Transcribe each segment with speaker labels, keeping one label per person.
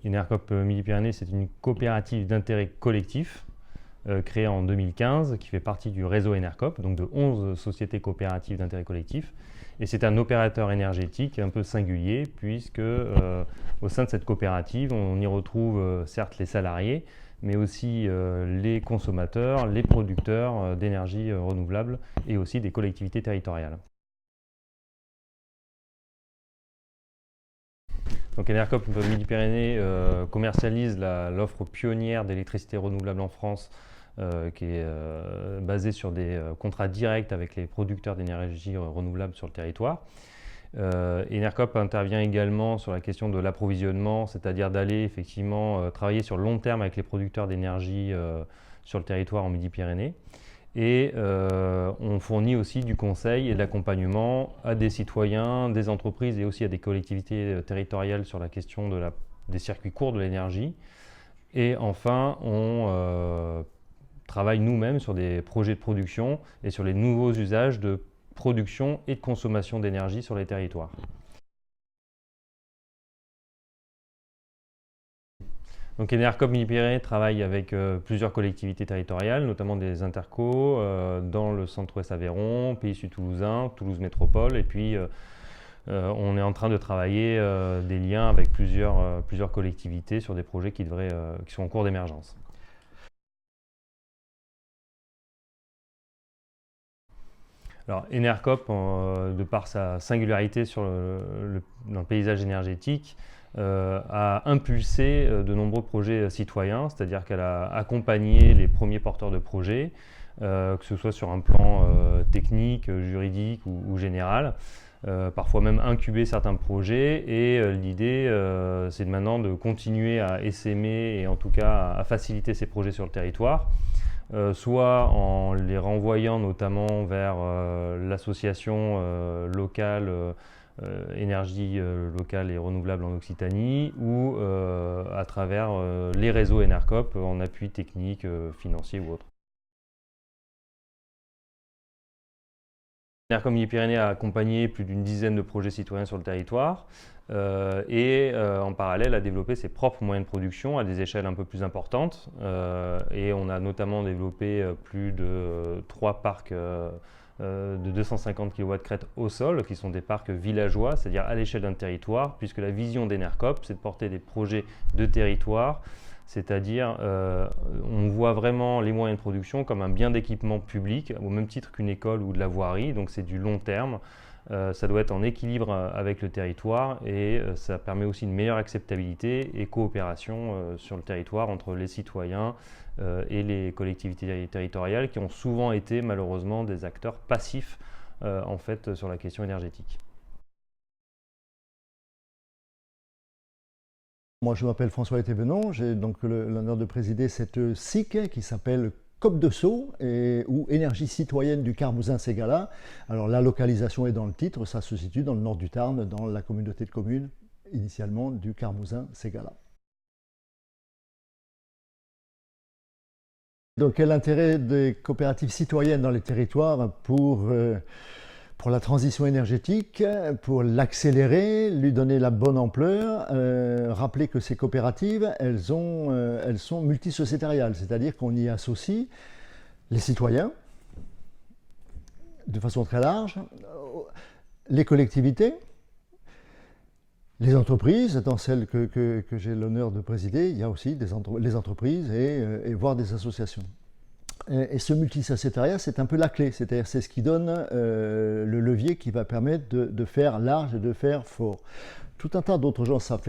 Speaker 1: Enercoop Midi-Pyrénées, c'est une coopérative d'intérêt collectif créée en 2015 qui fait partie du réseau Enercoop, donc de 11 sociétés coopératives d'intérêt collectif. Et c'est un opérateur énergétique un peu singulier puisque au sein de cette coopérative, on y retrouve certes les salariés, mais aussi les consommateurs, les producteurs d'énergie renouvelable et aussi des collectivités territoriales. Donc Enercoop Midi-Pyrénées commercialise l'offre pionnière d'électricité renouvelable en France qui est basée sur des contrats directs avec les producteurs d'énergie renouvelable sur le territoire. Enercoop intervient également sur la question de l'approvisionnement, c'est-à-dire d'aller effectivement travailler sur le long terme avec les producteurs d'énergie sur le territoire en Midi-Pyrénées. Et on fournit aussi du conseil et de l'accompagnement à des citoyens, des entreprises et aussi à des collectivités territoriales sur la question des circuits courts de l'énergie. Et enfin, on travaille nous-mêmes sur des projets de production et sur les nouveaux usages de production et de consommation d'énergie sur les territoires. Donc Enercoop Midi-Pyrénées travaille avec plusieurs collectivités territoriales, notamment des intercos dans le centre-ouest Aveyron, Pays Sud Toulousain, Toulouse Métropole, et puis on est en train de travailler des liens avec plusieurs collectivités sur des projets qui sont en cours d'émergence. Alors Enercoop, de par sa singularité dans le paysage énergétique, a impulsé de nombreux projets citoyens, c'est-à-dire qu'elle a accompagné les premiers porteurs de projets, que ce soit sur un plan technique, juridique ou général, parfois même incubé certains projets, et l'idée c'est maintenant de continuer à essaimer et en tout cas à faciliter ces projets sur le territoire. Soit en les renvoyant notamment vers l'association locale énergie locale et renouvelable en Occitanie ou à travers les réseaux Enercoop en appui technique, financier ou autre. Enercoop Midi-Pyrénées a accompagné plus d'une dizaine de projets citoyens sur le territoire et en parallèle a développé ses propres moyens de production à des échelles un peu plus importantes et on a notamment développé plus de 3 parcs de 250 kW crête au sol qui sont des parcs villageois, c'est-à-dire à l'échelle d'un territoire, puisque la vision d'Enercoop c'est de porter des projets de territoire, c'est-à-dire on voit vraiment les moyens de production comme un bien d'équipement public au même titre qu'une école ou de la voirie, donc c'est du long terme. Ça doit être en équilibre avec le territoire et ça permet aussi une meilleure acceptabilité et coopération sur le territoire entre les citoyens et les collectivités territoriales qui ont souvent été malheureusement des acteurs passifs en fait sur la question énergétique.
Speaker 2: Moi je m'appelle François Etévenon, j'ai donc l'honneur de présider cette SIC qui s'appelle COP de Sceaux ou Énergie citoyenne du Carmousin-Ségala. Alors la localisation est dans le titre, ça se situe dans le nord du Tarn, dans la communauté de communes initialement du Carmousin-Ségala. Donc quel est l'intérêt des coopératives citoyennes dans les territoires pour la transition énergétique, pour l'accélérer, lui donner la bonne ampleur, rappeler que ces coopératives, elles sont multisociétariales, c'est-à-dire qu'on y associe les citoyens, de façon très large, les collectivités, les entreprises, dans celles que j'ai l'honneur de présider, il y a aussi les entreprises et voire des associations. Et ce multisociétariat, c'est un peu la clé, c'est-à-dire c'est ce qui donne le levier qui va permettre de faire large et de faire fort. Tout un tas d'autres gens savent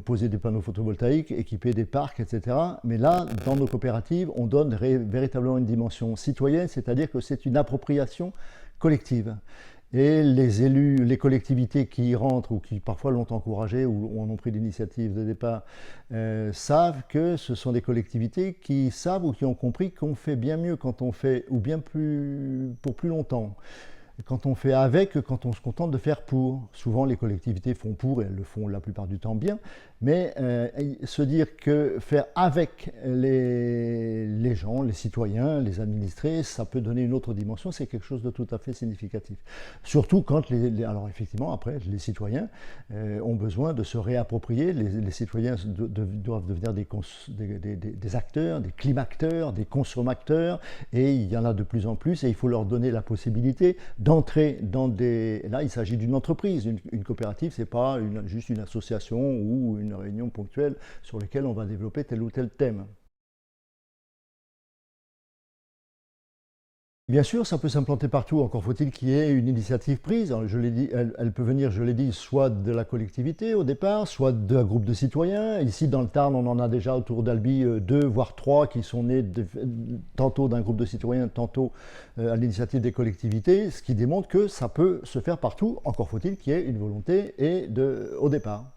Speaker 2: poser des panneaux photovoltaïques, équiper des parcs, etc. Mais là, dans nos coopératives, on donne véritablement une dimension citoyenne, c'est-à-dire que c'est une appropriation collective. Et les élus, les collectivités qui y rentrent ou qui parfois l'ont encouragé ou en ont pris l'initiative de départ, savent que ce sont des collectivités qui savent ou qui ont compris qu'on fait bien mieux quand on fait ou bien pour plus longtemps. quand on fait avec, quand on se contente de faire pour. Souvent, les collectivités font pour, et elles le font la plupart du temps bien, mais se dire que faire avec les gens, les citoyens, les administrés, ça peut donner une autre dimension, c'est quelque chose de tout à fait significatif. Surtout quand, alors effectivement, après, les citoyens ont besoin de se réapproprier, les citoyens doivent devenir des acteurs, des climateurs, des consommateurs, et il y en a de plus en plus, et il faut leur donner la possibilité d'entrer dans des... Là, il s'agit d'une entreprise. Une coopérative, ce n'est pas juste une association ou une réunion ponctuelle sur laquelle on va développer tel ou tel thème. Bien sûr, ça peut s'implanter partout, encore faut-il qu'il y ait une initiative prise. Alors, je l'ai dit, elle peut venir, je l'ai dit, soit de la collectivité au départ, soit d'un groupe de citoyens. Ici, dans le Tarn, on en a déjà autour d'Albi 2, voire 3 qui sont nés tantôt d'un groupe de citoyens, tantôt à l'initiative des collectivités, ce qui démontre que ça peut se faire partout, encore faut-il qu'il y ait une volonté au départ.